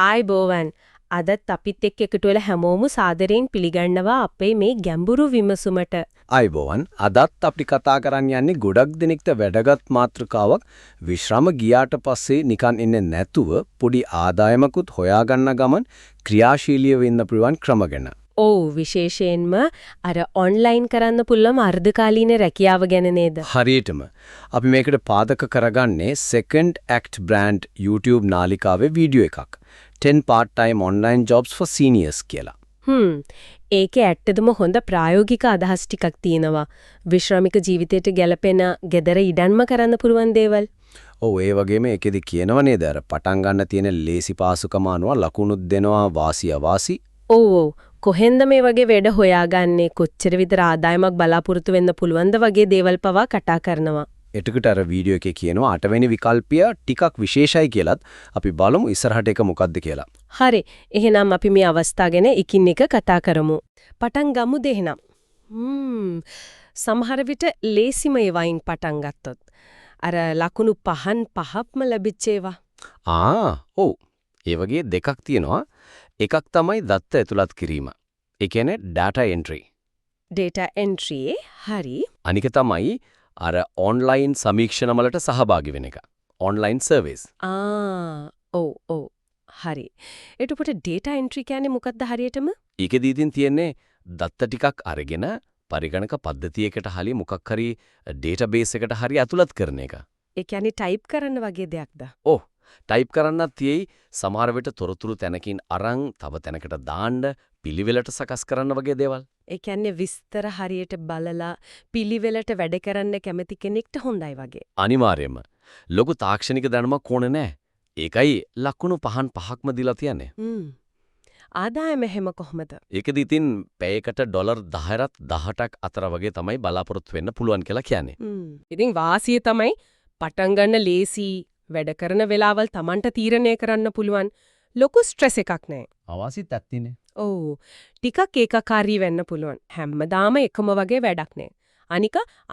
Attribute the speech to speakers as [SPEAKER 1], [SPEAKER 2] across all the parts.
[SPEAKER 1] ආයිබෝවන් අදත් අපිත් එක්ක එකතු වෙලා හැමෝම සාදරයෙන් පිළිගන්නවා අපේ මේ ගැඹුරු විමසුමට.
[SPEAKER 2] ආයිබෝවන් අදත් අපි කතා කරන්න යන්නේ ගොඩක් දෙනෙක්ට වැදගත් මාතෘකාවක් විශ්‍රාම ගියාට පස්සේ නිකන් ඉන්නේ නැතුව පොඩි ආදායමකුත් හොයාගන්න ගමන් ක්‍රියාශීලීව ඉන්න පුළුවන් ක්‍රම ගැන.
[SPEAKER 1] ඔව් විශේෂයෙන්ම අර ඔන්ලයින් කරන්න පුළුවන් අර්ධකාලීන රැකියාව ගැන නේද?
[SPEAKER 2] හරියටම අපි මේකට පාදක කරගන්නේ Second Act brand YouTube නාලිකාවේ වීඩියෝ එකක්. 10 part-time online jobs for seniors කියලා.
[SPEAKER 1] ඒකේ ඇත්තදම හොඳ ප්‍රායෝගික අදහස් ටිකක් තියෙනවා. විශ්‍රාමික ජීවිතයට ගැලපෙන, gedara ඉඩන්ම කරන්න පුළුවන් දේවල්.
[SPEAKER 2] ඔව් ඒ වගේම ඒකෙදි කියනව නේද අර පටන් ගන්න තියෙන ලේසි පාසුකම අනුව ලකුණුත් දෙනවා වාසි අවාසි.
[SPEAKER 1] ඔව් කොහෙන්ද මේ වගේ වැඩ හොයාගන්නේ කොච්චර විතර ආදායමක් බලාපොරොත්තු වෙන්න පුළුවන්ද වගේ දේවල් පවා කතා කරනවා.
[SPEAKER 2] එතකොට අර වීඩියෝ එකේ කියනවා 8 වෙනි විකල්පය ටිකක් විශේෂයි කියලාත් අපි බලමු ඉස්සරහට එක මොකක්ද කියලා.
[SPEAKER 1] හරි. එහෙනම් අපි මේ අවස්ථාව ගැන එකින් එක කතා කරමු. පටන් ගමු දෙහෙනම්. සමහර විට ලේසිම ඒවායින් පටන් ගත්තොත් අර ලකුණු පහක්ම ලැබිච්ච ඒවා.
[SPEAKER 2] ඔව්. ඒ වගේ දෙකක් තියෙනවා. එකක් තමයි දත්ත ඇතුළත් කිරීම. ඒ කියන්නේ data entry.
[SPEAKER 1] data entry හරි.
[SPEAKER 2] අනික තමයි අර ඔන්ලයින් සමීක්ෂණ වලට සහභාගී වෙන එක. Online service.
[SPEAKER 1] ඔව්. හරි. එතකොට data entry කියන්නේ මොකක්ද හරියටම?
[SPEAKER 2] ඒකෙදී තියෙන්නේ දත්ත ටිකක් අරගෙන පරිගණක පද්ධතියකට හරි මොකක් හරි ඩේටාබේස් එකට හරි ඇතුළත් කරන එක.
[SPEAKER 1] ඒ කියන්නේ ටයිප් කරන්න වගේ දෙයක්ද?
[SPEAKER 2] ඔව්. ටයිප් කරන්නත් තියෙයි සමහර විට තොරතුරු තැනකින් අරන් තව තැනකට දාන්න පිළිවෙලට සකස් කරන්න වගේ දේවල්.
[SPEAKER 1] ඒ කියන්නේ විස්තර හරියට බලලා පිළිවෙලට වැඩ කරන්න කැමති කෙනෙක්ට හොඳයි වගේ.
[SPEAKER 2] අනිවාර්යයෙන්ම. ලොකු තාක්ෂණික දැනුමක් ඕනේ නැහැ. ඒකයි ලකුණු පහක්ම දීලා තියන්නේ.
[SPEAKER 1] ආදායම හැම කොහමද?
[SPEAKER 2] ඒකෙදි ඉතින් පැයකට ඩොලර් 10ත් 18ක් අතර වගේ තමයි බලාපොරොත්තු වෙන්න පුළුවන් කියලා කියන්නේ.
[SPEAKER 1] ඉතින් වාසිය තමයි පටන් ගන්න ලේසි වැඩ කරන වෙලාවල් Tamanට තීරණය කරන්න පුළුවන්. ලොකු ස්ට්‍රෙස් එකක් නැහැ.
[SPEAKER 2] අවාසිත් ඇත්තිනේ.
[SPEAKER 1] ඔව්. ටිකක් ඒකාකාරී වෙන්න පුළුවන්. හැමදාම එකම වගේ වැඩක් නෑ.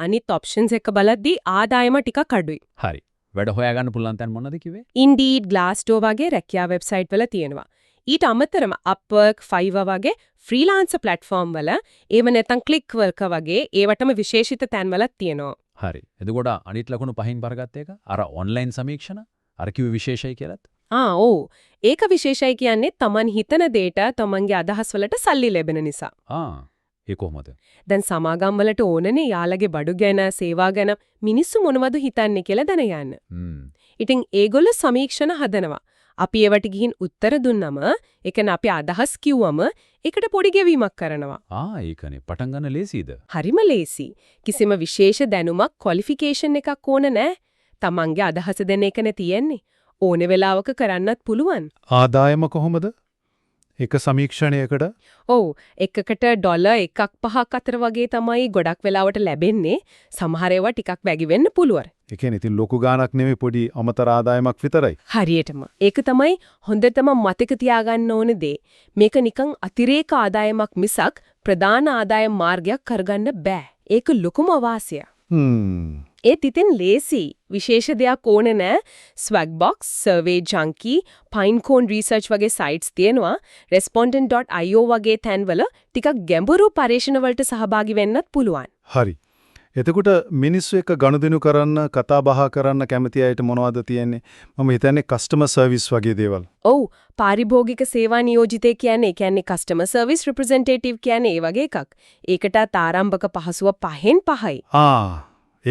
[SPEAKER 1] අනිත් ඔප්ෂන්ස් එක බලද්දී ආදායම ටිකක් අඩුයි.
[SPEAKER 2] හරි. වැඩ හොයාගන්න පුළුවන් තැන් මොනවද කිව්වේ?
[SPEAKER 1] Indeed, Glassdoor වගේ රැකියා වෙබ්සයිට් වල තියෙනවා. ඊට අමතරව Upwork, Fiverr වගේ ෆ්‍රීලාන්සර් ප්ලැට්ෆෝම් වල ඒව නැත්නම් Clickwork වගේ ඒවටම විශේෂිත තැන්වලක් තියෙනවා.
[SPEAKER 3] හරි. එතකොට අනිත් ලකුණු පහින් බරගත්ත එක අර ඔන්ලයින් සමීක්ෂණ අර කිව්ව විශේෂයි කියලාත්.
[SPEAKER 1] ඔව්. ඒක විශේෂයි කියන්නේ Taman හිතන දේට Tamanගේ අදහස් වලට සල්ලි ලැබෙන නිසා.
[SPEAKER 3] ඒ කොහොමද?
[SPEAKER 1] දැන් සමාගම් වලට ඕනනේ යාළගේ බඩු ගැන, සේවා ගැන මිනිස්සු මොනවද හිතන්නේ කියලා දැනගන්න. ඉතින් ඒගොල්ලෝ සමීක්ෂණ හදනවා. අපි ඒවට ගිහින් උත්තර දුන්නම, ඒ කියන්නේ අපි අදහස් කිව්වම ඒකට පොඩි ගෙවීමක් කරනවා.
[SPEAKER 3] ඒකනේ පටන් ගන්න ලේසිද?
[SPEAKER 1] හරිම ලේසි. කිසිම විශේෂ දැනුමක්, ක්වොලිෆිකේෂන් එකක් ඕන නැහැ. Tamanගේ අදහස දෙන එකනේ තියෙන්නේ. ඕනේ වෙලාවක කරන්නත් පුළුවන්.
[SPEAKER 4] ආදායම කොහොමද? එක සමීක්ෂණයකට?
[SPEAKER 1] ඔව් එකකට ඩොලර් 1.5ක් අතර වගේ තමයි ගොඩක් වෙලාවට ලැබෙන්නේ. සමහර ඒවා ටිකක් වැඩි වෙන්න පුළුවන්.
[SPEAKER 4] ඒ කියන්නේ ඉතින් ලොකු ගාණක් නෙමෙයි පොඩි අමතර ආදායමක් විතරයි.
[SPEAKER 1] හරියටම. ඒක තමයි හොඳටම මතක තියාගන්න ඕන දේ. මේක නිකන් අතිරේක ආදායමක් මිසක් ප්‍රධාන ආදායම් මාර්ගයක් කරගන්න බෑ. ඒක ලොකුම අවාසිය. ඒත් ඉතින් ලේසි විශේෂ දෙයක් ඕනේ නෑ. Swagbox, Survey Junkie, Pinecone Research වගේ sites තියෙනවා. Respondent.io වගේ තැන්වල ටිකක් ගැඹුරු පරීක්ෂණ වලට සහභාගී වෙන්නත් පුළුවන්.
[SPEAKER 4] හරි. එතකොට මිනිස්සු එක්ක ගනුදෙනු කරන්න, කතා බහ කරන්න කැමති අයට මොනවද තියෙන්නේ? මම හිතන්නේ කස්ටමර් සර්විස් වගේ දේවල්.
[SPEAKER 1] ඔව් පාරිභෝගික සේවා නියෝජිතය කියන්නේ කස්ටමර් සර්විස් රිප්‍රසෙන්ටේටිව් කියන්නේ ඒ වගේ එකක්. ඒකටත් ආරම්භක පහසුව 5යි.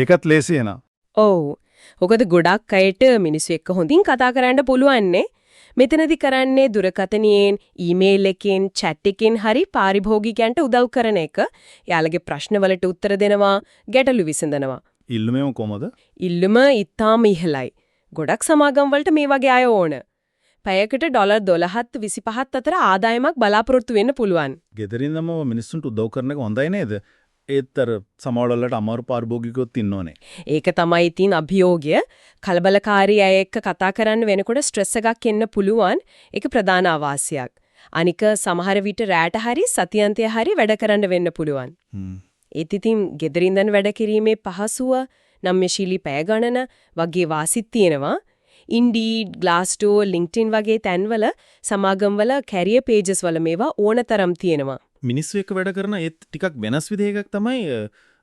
[SPEAKER 4] ඒකත් ලේසි එන.
[SPEAKER 1] ඔව්. ඔකද ගොඩක් අයට මිනිස්සු එක්ක හොඳින් කතා කරන්න පුළුවන්නේ. මෙතනදි කරන්නේ දුරකථනයෙන්, ඊමේල් එකෙන්, chat එකෙන් හරි පාරිභෝගිකයන්ට උදව් කරන එක. යාළගේ ප්‍රශ්න වලට උත්තර දෙනවා, ගැටලු විසඳනවා.
[SPEAKER 4] ඉල්ලුමම කොහමද?
[SPEAKER 1] ඉල්ලුම ඉතාම ඉහළයි. ගොඩක් සමාගම් වලට මේ වගේ අය ඕන. පැයකට ඩොලර් 12ත් 25ත් අතර ආදායමක් බලාපොරොත්තු වෙන්න පුළුවන්.
[SPEAKER 4] ගෙදරින්දම මිනිස්සුන්ට උදව් කරන එක හොඳයි නේද? ඒත්තර සමහරවල්ලට අමාරු පාරිභෝගිකයොත් ඉන්නෝනේ.
[SPEAKER 1] ඒක තමයි ඉතින් අභියෝගය. කලබලකාරී අය එක්ක කතා කරන්න වෙනකොට ස්ට්‍රෙස් එකක් එන්න පුළුවන්. ඒක ප්‍රධාන අවාසියක්. අනික සමහර විට රැට හරි සතියන්තය හරි වැඩ කරන්න වෙන්න පුළුවන්. ඒත් ඉතින් ගෙදරින්දන් වැඩ කිරීමේ පහසුව, නම්‍යශීලී පැය ගණන වගේ වාසිත් තියෙනවා. Indeed, Glassdoor, LinkedIn වගේ තැන්වල සමාගම්වල කැරියර් පේජස් වල මේවා ඕනතරම් තියෙනවා.
[SPEAKER 5] මිනිස්සු එක්ක වැඩ කරන ඒත් ටිකක් වෙනස් විදිහකට තමයි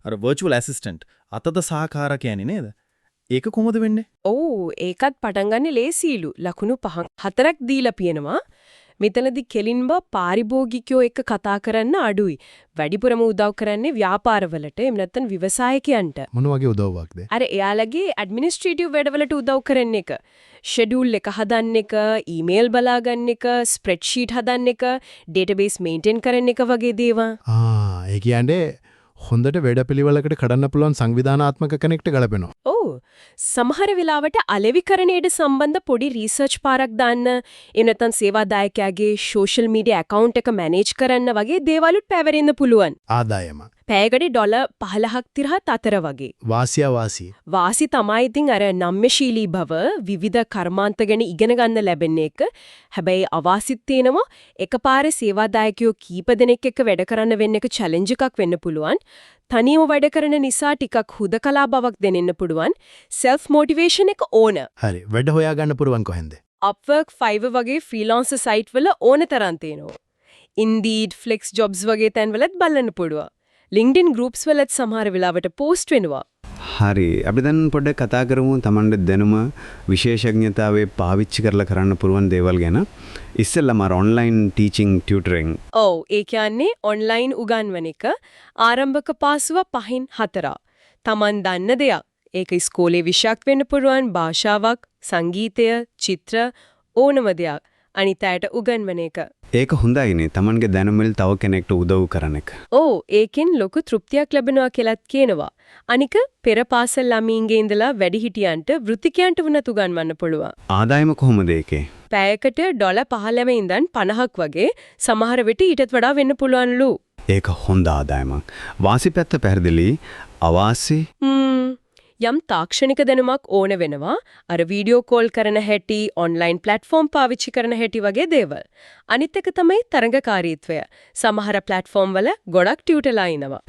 [SPEAKER 5] අර virtual assistant අතද සහකාර කියන්නේ නේද? ඒක කොහොමද වෙන්නේ?
[SPEAKER 1] ඔව් ඒකත් පටන් ගන්න ලේසිලු. ලකුණු 4ක් දීලා පියනවා. මෙතනදී කෙලින්ම පාරිභෝගිකයෝ එක්ක කතා කරන්න අඩුයි. වැඩිපුරම උදව් කරන්නේ ව්‍යාපාරවලට එහෙම නැත්නම් ව්‍යවසායකයන්ට.
[SPEAKER 4] මොන වගේ උදව්වක්ද?
[SPEAKER 1] අර එයාලගේ ඇඩ්මිනිස්ට්‍රේටිව් වැඩවලට උදව් කරන එක. ෂෙඩියුල් එක හදන්න එක, ඊමේල් බලාගන්න එක, ස්ප්‍රෙඩ්ෂීට් හදන්න එක, ඩේටාබේස් මේන්ටේන් කරන එක වගේ දේවල්.
[SPEAKER 4] ඒ කියන්නේ හොඳට වැඩපිළිවෙලකට කඩන්න පුළුවන් සංවිධානාත්මක කෙනෙක්ට ගලපෙනවා.
[SPEAKER 1] ඔව් සමහර වෙලාවට අලෙවිකරණයට සම්බන්ධ පොඩි රිසර්ච් පාරක් දාන්න එනතන් සේවාදායකයාගේ සෝෂල් මීඩියා account එක මැනේජ් කරන්න වගේ දේවලුත් පැවරෙන්න පුළුවන්.
[SPEAKER 4] ආදායම.
[SPEAKER 1] පැයකට $15ක් 30ක් අතර වගේ.
[SPEAKER 4] වාසි.
[SPEAKER 1] වාසි තමයි ඉතින් අර නම්‍යශීලී බව විවිධ කර්මාන්ත ගැන ඉගෙන ගන්න ලැබෙන එක. හැබැයි අවාසිත් තියෙනවා එකපාරේ සේවාදායකයෝ කීප දෙනෙක් එක්ක වැඩ කරන්න වෙන්න එක චැලෙන්ජ් එකක් වෙන්න පුළුවන්. තනියම වැඩ කරන නිසා ටිකක් හුදකලා බවක් දැනෙන්න පුළුවන්. self motivation එක ඕන.
[SPEAKER 4] හරි. වැඩ හොයාගන්න පුරුවන් කොහෙන්ද?
[SPEAKER 1] Upwork, Fiverr වගේ freelancer site වල ඕන තරම් තියෙනවා. Indeed, Flex Jobs වගේ තැන්වලත් බලන්න පුළුවන්. LinkedIn groups වලත් සමහර වෙලාවට post වෙනවා.
[SPEAKER 6] හරි. අපි දැන් පොඩ්ඩක් කතා කරමු Tamande දැනුම විශේෂඥතාවයේ පාවිච්චි කරලා කරන්න පුළුවන් දේවල් ගැන. ඉස්සෙල්ලාම online teaching tutoring.
[SPEAKER 1] ඔව් ඒ කියන්නේ online උගන්වන එක ආරම්භක පාසුව 5න් 4. Taman දන්න දෙයක්. ඒක ඉස්කෝලේ විෂයක් වෙන්න පුළුවන්, භාෂාවක්, සංගීතය, චිත්‍ර ඕනම දෙයක්. අනිත් අයට උගන්වන එක.
[SPEAKER 6] ඒක හොඳයිනේ. Tamange දැනුමෙල් තව කෙනෙක්ට උදව් කරන එක.
[SPEAKER 1] ඔව් ඒකෙන් ලොකු තෘප්තියක් ලැබෙනවා කියලාත් කියනවා. අනික පෙර පාසල් ළමයින්ගේ ඉඳලා වැඩිහිටියන්ට වෘත්තිකයන්ට වුණත් උගන්වන්න පුළුවන්.
[SPEAKER 6] ආදායම කොහොමද ඒකේ?
[SPEAKER 1] පැයකට $15 ඉඳන් 50ක් වගේ සමහර විට ඊටත් වඩා වෙන්න පුළුවන්ලු.
[SPEAKER 6] ඒක හොඳ ආදායමක්. වාසි පැත්ත පැහැදිලි. අවාසි
[SPEAKER 1] යම් තාක්ෂණික දැනුමක් ඕන වෙනවා. අර වීඩියෝ කෝල් කරන හැටි, ඔන්ලයින් ප්ලැට්ෆෝම් පාවිච්චි කරන හැටි වගේ දේවල්. අනිත් එක තමයි තරඟකාරීත්වය. සමහර ප්ලැට්ෆෝම් වල ගොඩක් ටියුටර්ලා ඉනවා.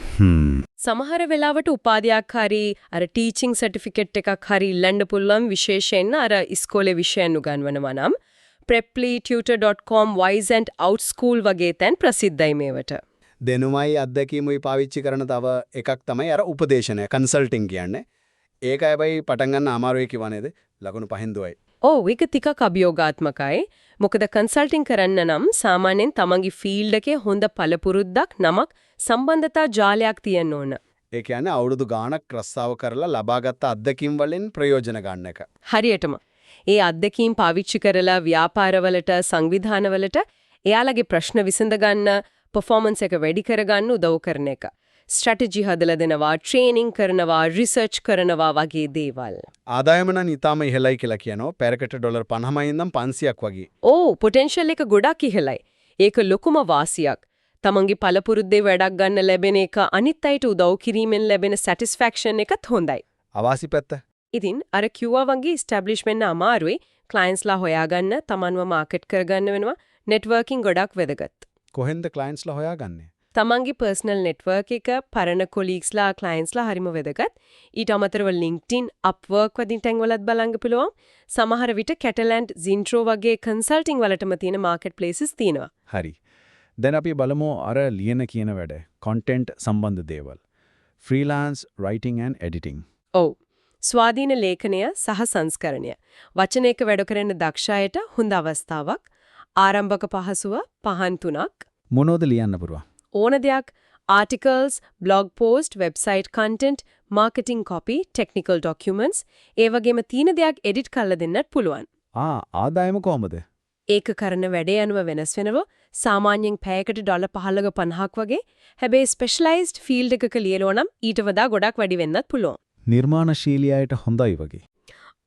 [SPEAKER 1] සමහර වෙලාවට උපාධියක් හරි අර ටීචින් සර්ටිෆිකේට් එකක් හරි ඉල්ලන්න පුළුවන් විශේෂයෙන් අර ඉස්කෝලේ විෂයන් උගන්වනවා නම් preply tutor.com wise and out school වගේ තැන් ප්‍රසිද්ධයි මේවට.
[SPEAKER 7] දෙනුමයි අත්දැකීමුයි පාවිච්චි කරන තව එකක් තමයි අර උපදේශනය කන්සල්ටිං කියන්නේ. ඒක හැබැයි පටන් ගන්න අමාරුයි කිව්වා නේද? ලකුණු 5න් 2යි.
[SPEAKER 1] ඔව් ඒක ටිකක් අභියෝගාත්මකයි. මොකද කන්සල්ටිං කරන්න නම් සාමාන්‍යයෙන් තමන්ගේ ෆීල්ඩ් එකේ හොඳ පළපුරුද්දක් නමක් සම්බන්ධතා ජාලයක් තියෙන්න ඕන.
[SPEAKER 7] ඒ කියන්නේ අවුරුදු ගාණක් රස්සාව කරලා ලබාගත් අත්දැකීම් වලින් ප්‍රයෝජන ගන්න එක.
[SPEAKER 1] හරියටම. ඒ අත්දැකීම් පාවිච්චි කරලා ව්‍යාපාරවලට සංවිධානවලට එයාලගේ ප්‍රශ්න විසඳ ගන්න, performance එක වැඩි කරගන්න උදව් කරන එක. ස්ට්‍රැටජි හදලා දෙනවා, ට්‍රේනින් කරනවා, රිසර්ච් කරනවා වගේ දේවල්.
[SPEAKER 7] ආදායම නම් ඊටම ඉහළයි කියලා කියනවා. පැයකට $50යි ඉඳන් 500ක් වගේ.
[SPEAKER 1] ඕ පොටෙන්ෂල් එක ගොඩක් ඉහළයි. ඒක ලොකුම වාසියක්. තමන්ගේ පළපුරුද්දේ වැඩක් ගන්න ලැබෙන එක අනිත් අයට උදව් කිරීමෙන් ලැබෙන සැටිස්ෆැක්ෂන් එකත් හොඳයි.
[SPEAKER 7] අවාසි පැත්ත.
[SPEAKER 1] ඉතින් අර කිව්වා වගේ ස්ටැබ්ලිෂ් වෙන්න අමාරුයි. ක්ලයන්ට්ස්ලා හොයාගන්න, තමන්ව මාකට් කරගන්න වෙනවා. නෙට්වර්කින් ගොඩක් වැදගත්.
[SPEAKER 7] කොහෙන්ද ක්ලයන්ට්ස්ලා හොයාගන්නේ?
[SPEAKER 1] තමන්ගේ පර්සනල් නෙට්වර්ක් එක, පරණ කොලීග්ස්ලා, ක්ලයන්ට්ස්ලා හරිම වැදගත්. ඊට අමතරව LinkedIn, Upwork වගේ තැන්වලත් බලන්න පුළුවන්. සමහර විට Catalent, Zintro වගේ කන්සල්ටිං වලටම තියෙන මාකට් ප්ලේසස් තියෙනවා.
[SPEAKER 5] හරි. දැන් අපි බලමු අර ලියන කියන වැඩ. content සම්බන්ධ දේවල්. freelance writing and editing.
[SPEAKER 1] ඔව්. ස්වාධීන ලේඛනය සහ සංස්කරණය. වචනයක වැඩ කරන දක්ෂයට හොඳ අවස්ථාවක්. ආරම්භක පහසුව පහන් 3ක්.
[SPEAKER 5] මොනවද ලියන්න පුරුවා?
[SPEAKER 1] ඕන දෙයක් articles, blog post, website content, marketing copy, technical documents ඒ වගේම තීන දෙයක් edit කරලා දෙන්නත් පුළුවන්.
[SPEAKER 5] ආදායම කොහමද?
[SPEAKER 1] ඒක කරන වැඩේ අනුව වෙනස් වෙනවා. සාමාන්‍යයෙන් පැයකට $15ක 50ක් වගේ. හැබැයි specialized field එකක ලියනවා නම් ඊට වඩා ගොඩක් වැඩි වෙන්නත් පුළුවන්.
[SPEAKER 5] නිර්මාණශීලී අයට හොඳයි වගේ.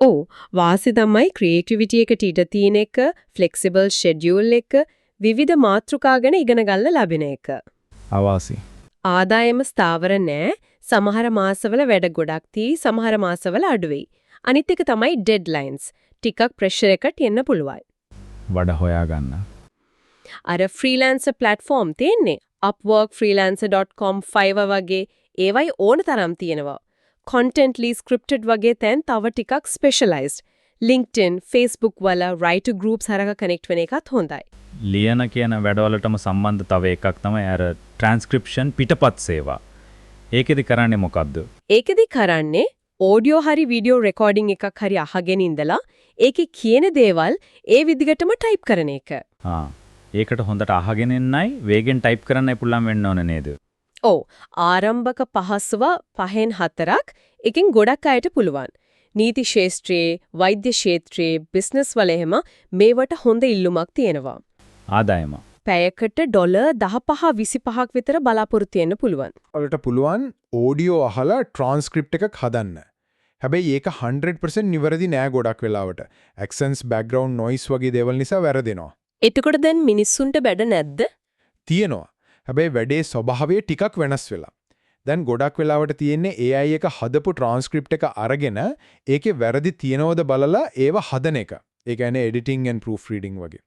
[SPEAKER 1] ඔව් වාසි තමයි creativity එකට ඊට තියෙන එක, flexible schedule එක, විවිධ මාතෘකා ගැන ඉගෙන ගන්න ලැබෙන එක.
[SPEAKER 5] අවාසි.
[SPEAKER 1] ආදායම ස්ථාවර නෑ. සමහර මාසවල වැඩ ගොඩක් තියෙයි, සමහර මාසවල අඩු වෙයි. අනිත් එක තමයි deadlines. ටිකක් pressure එකකට එන්න පුළුවන්.
[SPEAKER 5] වඩ හොයාගන්න.
[SPEAKER 1] අර freelancer platform තියෙන්නේ. Upwork, freelancer.com, Fiverr වගේ ඒවයි ඕන තරම් තියෙනවා. Contently scripted වගේ තැන් තව ටිකක් specialized. LinkedIn, Facebook වල writer groups හරහා connect වෙන එකත් හොඳයි.
[SPEAKER 8] ලියන කියන වැඩවලටම සම්බන්ධ තව එකක් තමයි අර ට්‍රාන්ස්ක්‍රිප්ෂන් පිටපත් සේවා. ඒකෙදි කරන්නේ මොකද්ද?
[SPEAKER 1] ඒකෙදි කරන්නේ audio හරි video recording එකක් හරි අහගෙන ඉඳලා ඒකේ කියන දේවල් ඒ විදිහටම type කරන එක.
[SPEAKER 8] ඒකට හොඳට අහගෙන ඉන්නයි වේගෙන් ටයිප් කරන්නයි පුළුවන් වෙන්න ඕන නේද?
[SPEAKER 1] ඔව් ආරම්භක පහසුව 5න් 4ක් එකෙන් ගොඩක් අයට පුළුවන්. නීති ශාස්ත්‍රයේ, වෛද්‍ය ක්ෂේත්‍රයේ, බිස්නස් වල එහෙම මේවට හොඳ ඉල්ලුමක් තියෙනවා.
[SPEAKER 8] ආදායම.
[SPEAKER 1] පැයකට ඩොලර් 15-25ක් විතර බලාපොරොත්තු වෙන්න පුළුවන්.
[SPEAKER 9] වලට පුළුවන් ඕඩියෝ අහලා ට්‍රාන්ස්ක්‍රිප්ට් එකක් හදන්න. හැබැයි ඒක 100% නිවැරදි නෑ ගොඩක් වෙලාවට. ඇක්සන්ට්ස්, බෑග්ග්‍රවුන්ඩ් නොයිස් වගේ දේවල් නිසා වැරදෙනවා.
[SPEAKER 1] එතකොට දැන් මිනිස්සුන්ට බැඩ නැද්ද?
[SPEAKER 9] තියෙනවා. හැබැයි වැඩේ ස්වභාවය ටිකක් වෙනස් වෙලා. දැන් ගොඩක් වෙලාවට තියෙන්නේ AI එක හදපු ට්‍රාන්ස්ක්‍රිප්ට් එක අරගෙන ඒකේ වැරදි තියනවද බලලා ඒව හදන එක. ඒ කියන්නේ editing and proofreading වගේ.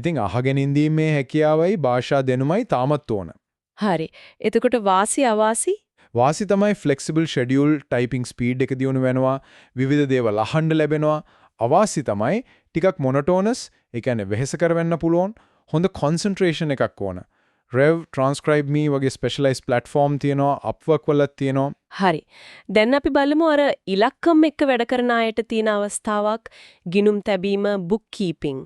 [SPEAKER 9] ඉතින් අහගෙන ඉඳීමේ හැකියාවයි භාෂා දැනුමයි තාමත් ඕන.
[SPEAKER 1] හරි. එතකොට වාසි අවාසි?
[SPEAKER 9] වාසි තමයි flexible schedule, typing speed එක දියුණු වෙනවා, විවිධ දේවල් අහන්න ලැබෙනවා. අවාසි තමයි ටිකක් monotonous, ඒ කියන්නේ වෙහෙස කරවෙන්න පුළුවන්, හොඳ concentration එකක් ඕන. Rev, Transcribe Me වගේ specialized platform තියෙනවා, Upwork වලත් තියෙනවා.
[SPEAKER 1] හරි. දැන් අපි බලමු අර ඉලක්කම් එක්ක වැඩ කරන අයට තියෙන අවස්ථාවක් ගිණුම් තැබීම, bookkeeping.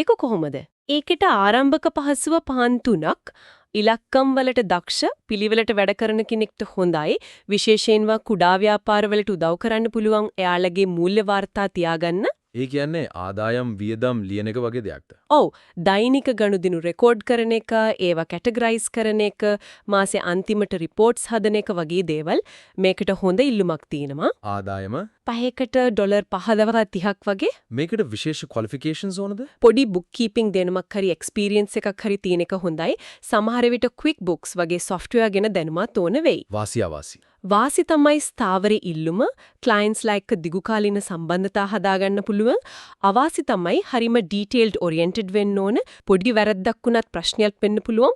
[SPEAKER 1] ඒක කොහොමද? ඒකට ආරම්භක පහසුව පහන් 3ක් ඉලක්කම් වලට දක්ෂ පිළිවෙලට වැඩ කරන කෙනෙක්ට හොඳයි. විශේෂයෙන්ම කුඩා ව්‍යාපාරවලට උදව් කරන්න පුළුවන් එයාලගේ මූල්‍ය වාර්තා තියාගන්න.
[SPEAKER 5] ඒ කියන්නේ ආදායම් වියදම් ලියන එක වගේ දෙයක්ද?
[SPEAKER 1] ඔව්. දෛනික ගනුදෙනු රෙකෝඩ් කරන එක, ඒවා කැටගරයිස් කරන එක, මාසේ අන්තිමට රිපෝට්ස් හදන එක වගේ දේවල් මේකට හොඳ ඉල්ලුමක් තියෙනවා.
[SPEAKER 5] ආදායම
[SPEAKER 1] පහකට ඩොලර් 5.30ක් වගේ.
[SPEAKER 5] මේකට විශේෂ ක්වොලිෆිකේෂන්ස් ඕනද?
[SPEAKER 1] පොඩි බුක් කීපින් දෙනුමක් හරි එක්ස්පීරියන්ස් එකක් හරි තියෙන එක හොඳයි. සමහර විට ක්වික් බුක්ස් වගේ software ගැන දැනුමත් ඕන වෙයි.
[SPEAKER 5] වාසි අවාසි.
[SPEAKER 1] වාසි තමයි ස්ථාවර ඉල්ලුම, ක්ලයන්ට්ස්ලා එක්ක දිගුකාලීන සම්බන්ධතා හදාගන්න පුළුවන්. අවාසි තමයි හරිම ඩීටේල්ඩ් ඔරියන්ටඩ් වෙන්න ඕන, පොඩි වැරද්දක් වුණත් ප්‍රශ්නයක් වෙන්න පුළුවන්.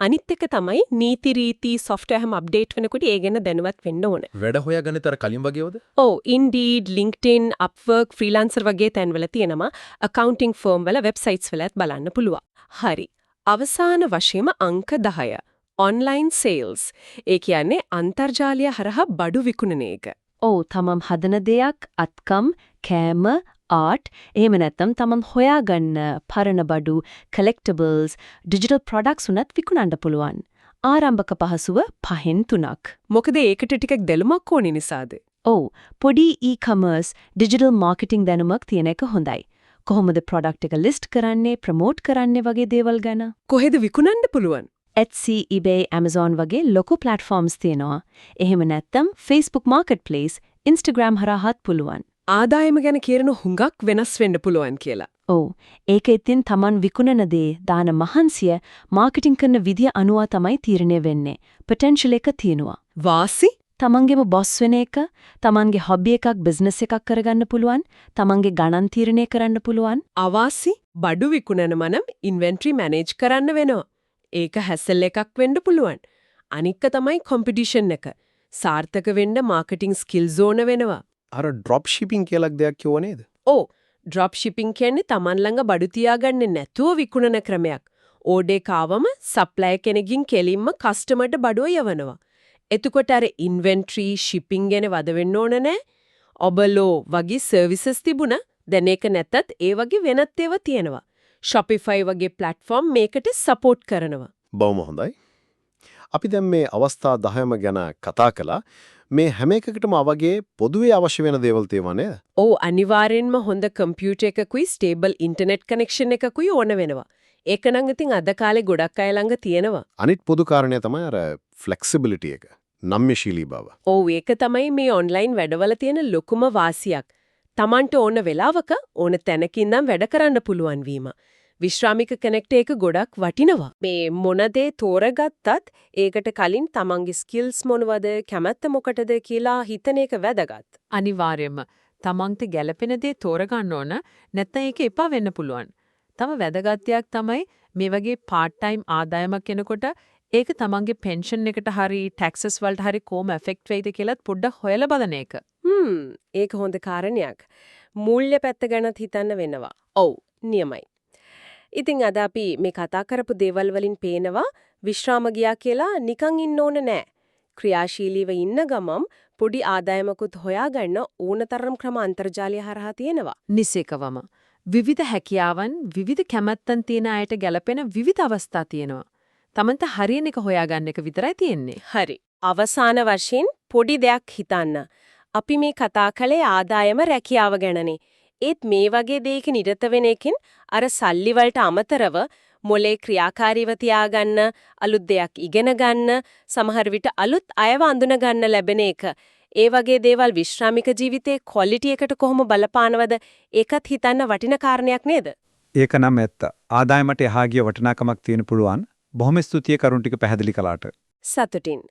[SPEAKER 1] අනිත් එක තමයි නීති රීති software හැම අප්ඩේට් වෙනකොට ඒ ගැන දැනුවත් වෙන්න ඕන.
[SPEAKER 5] වැඩ හොයාගන්නතර කලින් වගේවද?
[SPEAKER 1] ඔව්, Indeed, LinkedIn, Upwork, Freelancer වගේ තැන්වල තියෙනවා. accounting firm වල websites වලත් බලන්න පුළුවන්. හරි. අවසාන වශයෙන්ම අංක 10. online sales. ඒ කියන්නේ අන්තර්ජාලය හරහා බඩු විකුණන එක. ඔව්, තමන් හදන දෙයක් අත්කම්, කෑම, ආර්ට්, එහෙම නැත්නම් තමන් හොයාගන්න පරණ බඩු, collectibles, digital products උනත් විකුණන්න පුළුවන්. ආරම්භක පහසුව 5න් 3ක්. මොකද ඒකට ටිකක් දැනුමක් ඕනේ නිසාද? ඔව්, පොඩි e-commerce, digital marketing දැනුමක් තියෙන එක හොඳයි. කොහොමද product එක list කරන්නේ, promote කරන්නේ වගේ දේවල් ගැන. කොහෙද විකුණන්න පුළුවන්? Etsy, eBay, Amazon වගේ ලොකු platforms තියෙනවා. එහෙම නැත්නම් Facebook Marketplace, Instagram හරහාත් පුළුවන්. ආදායම ගැන කියන හුඟක් වෙනස් වෙන්න පුළුවන් කියලා. ඔව්. ඒක ඉතින් Taman විකුණන දේ, දාන මහන්සිය, මාකටිං කරන විදිය අනුව තමයි තීරණය වෙන්නේ. potential එක තියෙනවා. වාසි තමන්ගේම බොස් වෙන එක, තමන්ගේ හොබි එකක් බිස්නස් එකක් කරගන්න පුළුවන්, තමන්ගේ ගණන් තීරණය කරන්න පුළුවන්. අවාසි බඩු විකුණනම නම් ඉන්වෙන්ටරි මැනේජ් කරන්න වෙනවා. ඒක හැසල් එකක් වෙන්න පුළුවන්. අනික තමයි කොම්පිටිෂන් එක. සාර්ථක වෙන්න මාකටිං ස්කිල්ස් ඕන වෙනවා.
[SPEAKER 2] අර ඩ්‍රොප් ෂිපින් කියලා දෙයක් කියව නේද?
[SPEAKER 1] ඔව්, ඩ්‍රොප් ෂිපින් කියන්නේ තමන් ළඟ බඩු තියාගන්නේ නැතුව විකුණන ක්‍රමයක්. ඕඩර් එක ආවම සප්ලයර් කෙනෙක්ගෙන් කෙලින්ම කස්ටමර්ට බඩුව යවනවා. එතකොට අර ඉන්වෙන්ටරි ෂිපින් ගැන වද වෙන්න ඕන නෑ. ඔබලෝ වගේ සර්විසස් තිබුණා. දැන් ඒක නැත්තත් ඒ වගේ වෙනත් ඒවා තියෙනවා. Shopify වගේ platform මේකට support කරනවා.
[SPEAKER 10] බොහොම හොඳයි. අපි දැන් මේ අවස්ථා 10ම ගැන කතා කළා. මේ හැම එකකටම අවගේ පොදුවේ අවශ්‍ය වෙන දේවල් තියෙනවා නේද?
[SPEAKER 1] ඔව්, අනිවාර්යෙන්ම හොඳ කම්පියුටර් එකකුයි stable internet connection එකකුයි ඕන වෙනවා. ඒක නම් ඉතින් අද කාලේ ගොඩක් අය ළඟ තියෙනවා.
[SPEAKER 10] අනිත් පොදු කාරණය තමයි අර flexibility එක. නම්‍යශීලී බව.
[SPEAKER 1] ඔව්, ඒක තමයි මේ online වැඩවල තියෙන ලොකුම වාසියක්. Tamanට ඕන වෙලාවක ඕන තැනක ඉඳන් වැඩ කරන්න පුළුවන් වීම. විශ්‍රාමික කනෙක්ට් එක ගොඩක් වටිනවා. මේ මොන දේ තෝරගත්තත් ඒකට කලින් තමන්ගේ ස්කිල්ස් මොනවද, කැමැත්ත මොකටද කියලා හිතන එක වැදගත්. අනිවාර්යයෙන්ම තමන්ට ගැළපෙන දේ තෝරගන්න ඕන, නැත්නම් ඒක එපා වෙන්න පුළුවන්. තම වැදගත්යක් තමයි මේ වගේ part time ආදායමක් කෙනකොට ඒක තමන්ගේ පෙන්ෂන් එකට හරි ටැක්සස් වලට හරි කොහොම එෆෙක්ට් වෙයිද කියලාත් පොඩ්ඩක් හොයලා බලන එක. ඒක හොඳ කාරණයක්. මූල්‍ය පැත්ත ගැනත් හිතන්න වෙනවා. ඔව්, නියමයි. ඉතින් අද අපි මේ කතා කරපු දේවල් වලින් පේනවා විශ්‍රාම ගියා කියලා නිකන් ඉන්න ඕන නෑ. ක්‍රියාශීලීව ඉන්න ගමම් පොඩි ආදායමකුත් හොයාගන්න ඕනතරම් ක්‍රම අන්තර්ජාලය හරහා තියෙනවා.
[SPEAKER 11] නිසේකවම විවිධ හැකියාවන් විවිධ කැමැත්තන් තියෙන අයට ගැලපෙන විවිධ අවස්ථා තියෙනවා. තමන්ට හරියන එක හොයාගන්න එක විතරයි තියෙන්නේ.
[SPEAKER 1] හරි. අවසාන වශයෙන් පොඩි දෙයක් හිතන්න. අපි මේ කතා කළේ ආදායම රැකියාව ගැනනේ. ඒත් මේ වගේ දෙයක නිරත වෙන එකෙන් අර සල්ලි වලට අමතරව මොලේ ක්‍රියාකාරීව තියාගන්න, අලුත් දෙයක් ඉගෙන ගන්න, සමහර විට අලුත් අයව අඳුන ගන්න ලැබෙන එක. ඒ වගේ දේවල් විශ්‍රාමික ජීවිතේ ක්වොලිටි එකට කොහොම බලපානවද? ඒකත් හිතන්න වටින කාරණයක් නේද?
[SPEAKER 12] ඒක නම් ඇත්ත. ආදායමට එහා ගිය වටිනාකමක් තියෙන පුළුවන්. බොහොම ස්තුතියි කරුණ ටික පැහැදිලි කළාට.
[SPEAKER 1] සතුටින්